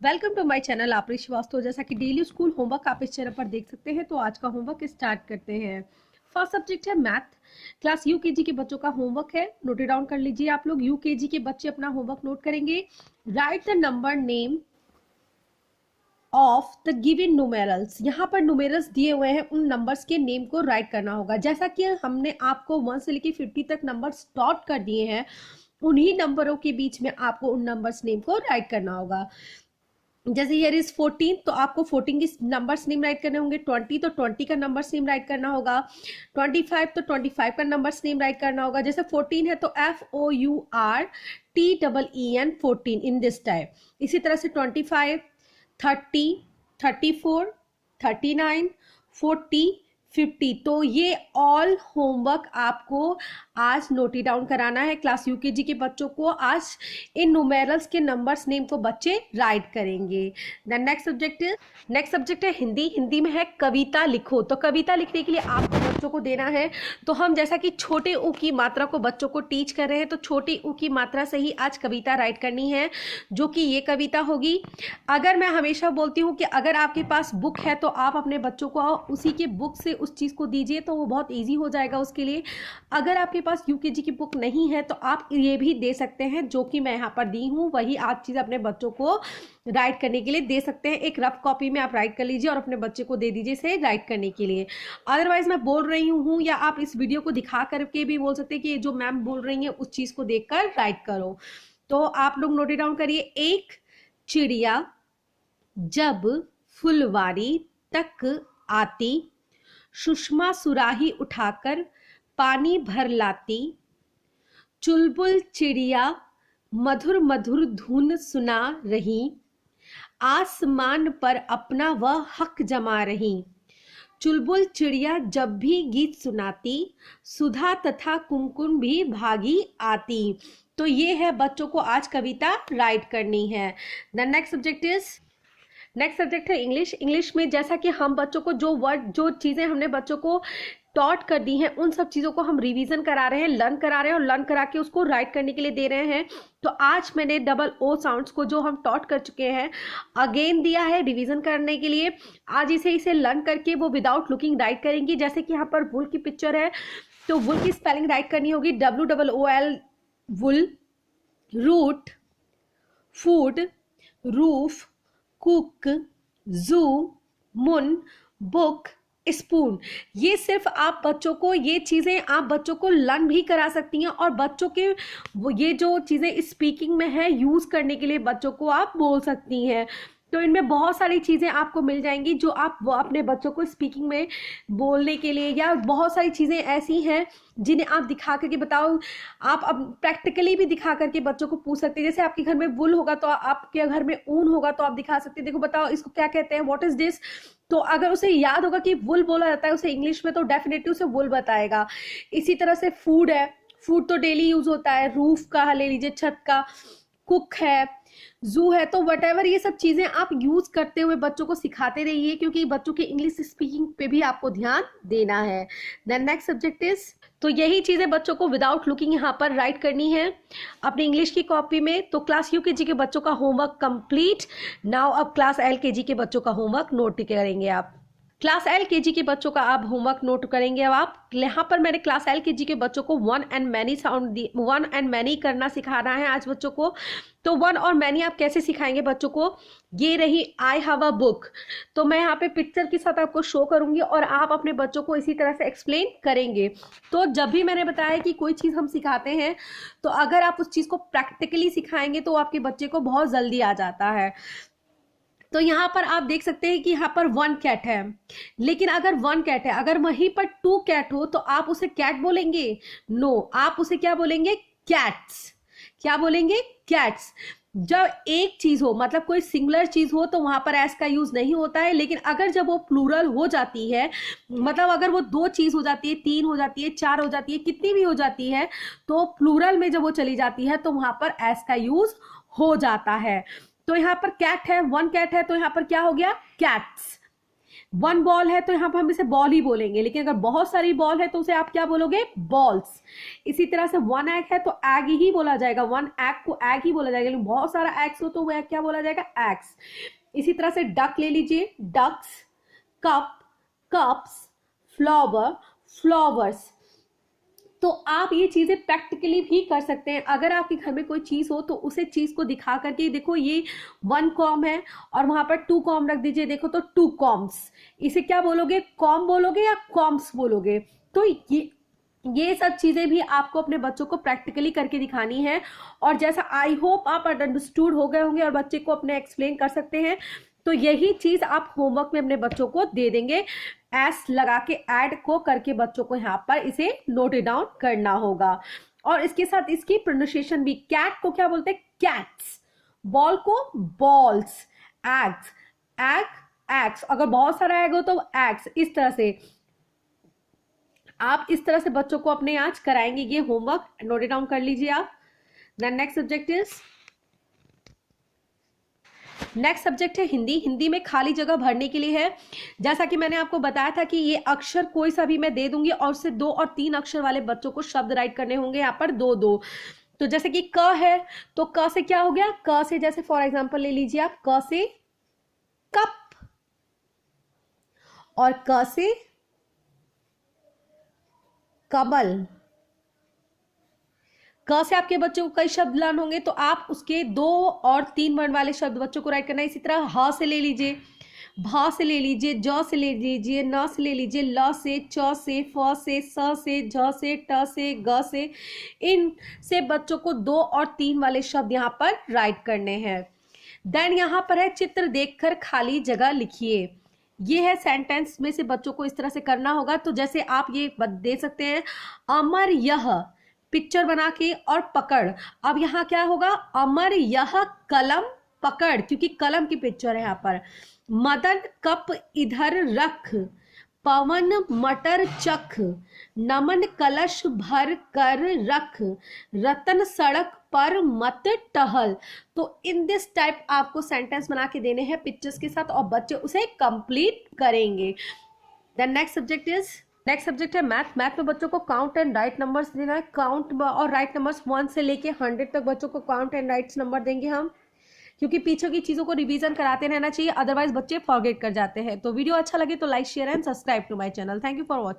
Welcome to my channel आप श्रीवास्तव। जैसा कि डेली स्कूल होमवर्क आप इस चैनल पर देख सकते हैं, तो आज का होमवर्क स्टार्ट करते हैं। फर्स्ट सब्जेक्ट है मैथ। क्लास यूकेजी के बच्चों का होमवर्क है, नोट डाउन कर लीजिए। आप लोग यूकेजी के बच्चे अपना होमवर्क नोट करेंगे। Right the number name of the given numerals. यहाँ पर न्यूमेरल्स दिए हुए हैं, उन नंबर्स के नेम को राइट करना होगा। जैसा कि हमने आपको 1 से लेकर 50 तक नंबर्स डॉट कर दिए हैं, उन्हीं नंबरों के बीच में आपको उन नंबर्स नेम को राइट करना होगा। जैसे हियर इज 14, तो आपको 14 की नंबर्स नेम राइट करने होंगे। 20 तो 20 का नंबर्स नेम राइट करना होगा। 25 तो 25 का नंबर्स नेम राइट करना होगा। जैसे 14 है तो FOURTEEN 14 इन दिस टाइप। इसी तरह से 25, 30, 34, 39, 40, 50। तो ये ऑल होमवर्क आपको आज नोट डाउन कराना है। क्लास यूकेजी के बच्चों को आज इन न्यूमेरल्स के नंबर्स नेम को बच्चे राइट करेंगे। देन नेक्स्ट सब्जेक्ट है हिंदी। हिंदी में है कविता लिखो। तो कविता लिखने के लिए आपको बच्चों को देना है, तो हम जैसा कि छोटे ऊ की मात्रा को बच्चों को टीच कर रहे हैं, तो छोटी ऊ की मात्रा से ही आज कविता राइट करनी है, जो कि ये कविता होगी। अगर मैं हमेशा बोलती हूँ कि अगर आपके पास बुक है तो आप अपने बच्चों को उसी के बुक से उस चीज़ को दीजिए, तो वो बहुत ईजी हो जाएगा उसके लिए। अगर आपके पास यूकेजी की बुक नहीं है तो आप ये भी दे सकते हैं, जो कि मैं यहाँ पर दी हूँ, वही आप चीज़ अपने बच्चों को राइट करने के लिए दे सकते हैं। एक रफ कॉपी में आप राइट कर लीजिए और अपने बच्चे को दे दीजिए इसे राइट करने के लिए। अदरवाइज मैं बोल रही हूँ, या आप इस वीडियो को दिखा करके भी बोल सकते हैं कि जो मैम बोल रही हैं उस चीज़ को देखकर राइट करो। तो आप लोग नोट डाउन करिए। एक चिड़िया जब फुलवारी तक आती, सुषमा सुराही उठाकर पानी भर लाती, चुलबुल चिड़िया मधुर मधुर धुन सुना रही, आसमान पर अपना वह हक जमा रही। चुलबुल चिड़िया जब भी गीत सुनाती, सुधा तथा कुमकुम भी भागी आती। तो ये है बच्चों को आज कविता राइट करनी है। द नेक्स्ट सब्जेक्ट है इंग्लिश। इंग्लिश में जैसा कि हम बच्चों को जो चीज़ें हमने बच्चों को टॉट कर दी हैं, उन सब चीज़ों को हम रिवीजन करा रहे हैं, लर्न करा रहे हैं, और लर्न करा के उसको राइट करने के लिए दे रहे हैं। तो आज मैंने डबल ओ साउंड्स को, जो हम टॉट कर चुके हैं, अगेन दिया है रिवीजन करने के लिए। आज इसे लर्न करके वो विदाउट लुकिंग राइट करेंगी। जैसे कि यहाँ पर वुल की पिक्चर है, तो वुल की स्पेलिंग राइट करनी होगी WOOL, वुल, रूट, फूड, रूफ, कुक, जू, मुन, बुक, स्पून। ये सिर्फ आप बच्चों को, ये चीज़ें आप बच्चों को लर्न भी करा सकती हैं, और बच्चों के ये जो चीज़ें स्पीकिंग में है, यूज़ करने के लिए बच्चों को आप बोल सकती हैं। तो इनमें बहुत सारी चीज़ें आपको मिल जाएंगी जो आप वो अपने बच्चों को स्पीकिंग में बोलने के लिए, या बहुत सारी चीज़ें ऐसी हैं जिन्हें आप दिखा करके बताओ। आप अब प्रैक्टिकली भी दिखा करके बच्चों को पूछ सकते हैं। जैसे आपके घर में वुल होगा तो आपके घर में ऊन होगा, तो आप दिखा सकते हैं, देखो बताओ इसको क्या कहते हैं, व्हाट इज दिस। तो अगर उसे याद होगा कि वुल बोला जाता है उसे इंग्लिश में, तो डेफिनेटली उसे वुल बताएगा। इसी तरह से फूड है, फूड तो डेली यूज होता है, रूफ का ले लीजिए, छत का। कुक है, जू है। तो वट ये सब चीजें आप यूज करते हुए बच्चों को सिखाते रहिए, क्योंकि बच्चों के इंग्लिश स्पीकिंग पे भी आपको ध्यान देना है। देन नेक्स्ट सब्जेक्ट इज, तो यही चीजें बच्चों को विदाउट लुकिंग यहाँ पर राइट करनी है अपनी इंग्लिश की कॉपी में। तो क्लास यूकेजी के बच्चों का होमवर्क कंप्लीट। नाउ अब क्लास LKG के बच्चों का होमवर्क नोट करेंगे आप। क्लास LKG के बच्चों का आप होमवर्क नोट करेंगे। अब आप यहाँ पर मैंने क्लास LKG के बच्चों को वन एंड मैनी करना सिखाना है आज बच्चों को। तो वन और मैनी आप कैसे सिखाएंगे बच्चों को, ये रही आई हैव अ बुक। तो मैं यहाँ पे पिक्चर के साथ आपको शो करूंगी और आप अपने बच्चों को इसी तरह से एक्सप्लेन करेंगे। तो जब भी मैंने बताया कि कोई चीज़ हम सिखाते हैं, तो अगर आप उस चीज़ को प्रैक्टिकली सिखाएंगे तो आपके बच्चे को बहुत जल्दी आ जाता है। तो यहाँ पर आप देख सकते हैं कि यहाँ पर 1 कैट है, लेकिन अगर 1 कैट है, अगर वहीं पर 2 कैट हो तो आप उसे कैट बोलेंगे? नो, आप उसे क्या बोलेंगे? कैट्स। क्या बोलेंगे? कैट्स। जब एक चीज हो, मतलब कोई सिंगुलर चीज हो, तो वहां पर एस का यूज नहीं होता है। लेकिन अगर जब वो प्लूरल हो जाती है, मतलब अगर वो 2 चीज हो जाती है, 3 हो जाती है, 4 हो जाती है, कितनी भी हो जाती है, तो प्लूरल में जब वो चली जाती है तो वहां पर एस का यूज हो जाता है। तो यहाँ पर कैट है, 1 कैट है, तो यहाँ पर क्या हो गया? कैट्स। वन बॉल है तो यहाँ पर हम इसे बॉल ही बोलेंगे, लेकिन अगर बहुत सारी बॉल है तो उसे आप क्या बोलोगे, बॉल्स। इसी तरह से वन एग है तो एग ही बोला जाएगा, वन एग को एग ही बोला जाएगा, लेकिन बहुत सारा एग्स हो तो वो एग क्या बोला जाएगा, एग्स। इसी तरह से डक ले लीजिए, ducks, cup, cups, flower, flowers. तो आप ये चीजें प्रैक्टिकली भी कर सकते हैं। अगर आपके घर में कोई चीज हो तो उसे चीज को दिखा करके, देखो ये वन कॉम है और वहां पर टू कॉम रख दीजिए, देखो तो टू कॉम्स। इसे क्या बोलोगे, कॉम बोलोगे या कॉम्स बोलोगे। तो ये सब चीजें भी आपको अपने बच्चों को प्रैक्टिकली करके दिखानी है। और जैसा आई होप आप अंडरस्टूड हो गए होंगे और बच्चे को अपने एक्सप्लेन कर सकते हैं, तो यही चीज आप होमवर्क में अपने बच्चों को दे देंगे। एस लगा के ऐड को करके बच्चों को यहाँ पर इसे नोट डाउन करना होगा। और इसके साथ इसकी प्रोनाउंसिएशन भी, कैट को क्या बोलते हैं, कैट्स, बॉल को बॉल्स, एग्स, एग एग्स, अगर बहुत सारा एग हो तो एग्स। इस तरह से आप इस तरह से बच्चों को अपने आज कराएंगे ये होमवर्क, नोट डाउन कर लीजिए आप। देन नेक्स्ट सब्जेक्ट है हिंदी। हिंदी में खाली जगह भरने के लिए है। जैसा कि मैंने आपको बताया था कि ये अक्षर कोई सा भी मैं दे दूंगी और उससे 2 और 3 अक्षर वाले बच्चों को शब्द राइट करने होंगे यहाँ पर 2-2। तो जैसे कि क है तो क से क्या हो गया, क से जैसे फॉर एग्जांपल ले लीजिए आप, क से कप, और क से कमल। क से आपके बच्चों को कई शब्द लर्न होंगे तो आप उसके 2 और 3 वर्ण वाले शब्द बच्चों को राइट करना है। इसी तरह ह से ले लीजिए, भा से ले लीजिए, ज से ले लीजिए, न से ले लीजिए, ल से, च से, फ से, स से, झ से, ट से, ग से। इन से बच्चों को 2 और 3 वाले शब्द यहाँ पर राइट करने हैं। देन यहाँ पर है चित्र देखकर खाली जगह लिखिए। ये है सेंटेंस में से बच्चों को इस तरह से करना होगा। तो जैसे आप ये दे सकते हैं, अमर यह, पिक्चर बना के और पकड़। अब यहाँ क्या होगा, अमर यह कलम पकड़, क्योंकि कलम की पिक्चर है यहाँ पर। मदन कप इधर रख, पवन मटर चख, नमन कलश भर कर रख, रतन सड़क पर मत टहल। तो इन दिस टाइप आपको सेंटेंस बना के देने हैं पिक्चर्स के साथ और बच्चे उसे कंप्लीट करेंगे। देन नेक्स्ट सब्जेक्ट है मैथ। मैथ में बच्चों को काउंट एंड राइट नंबर्स देना है। काउंट और राइट नंबर्स 1 से लेके 100 तक बच्चों को काउंट एंड राइट्स नंबर देंगे हम, क्योंकि पीछे की चीजों को रिवीजन कराते रहना चाहिए, अदरवाइज बच्चे फॉरगेट कर जाते हैं। तो वीडियो अच्छा लगे तो like, share and subscribe to my channel. Thank you for watching.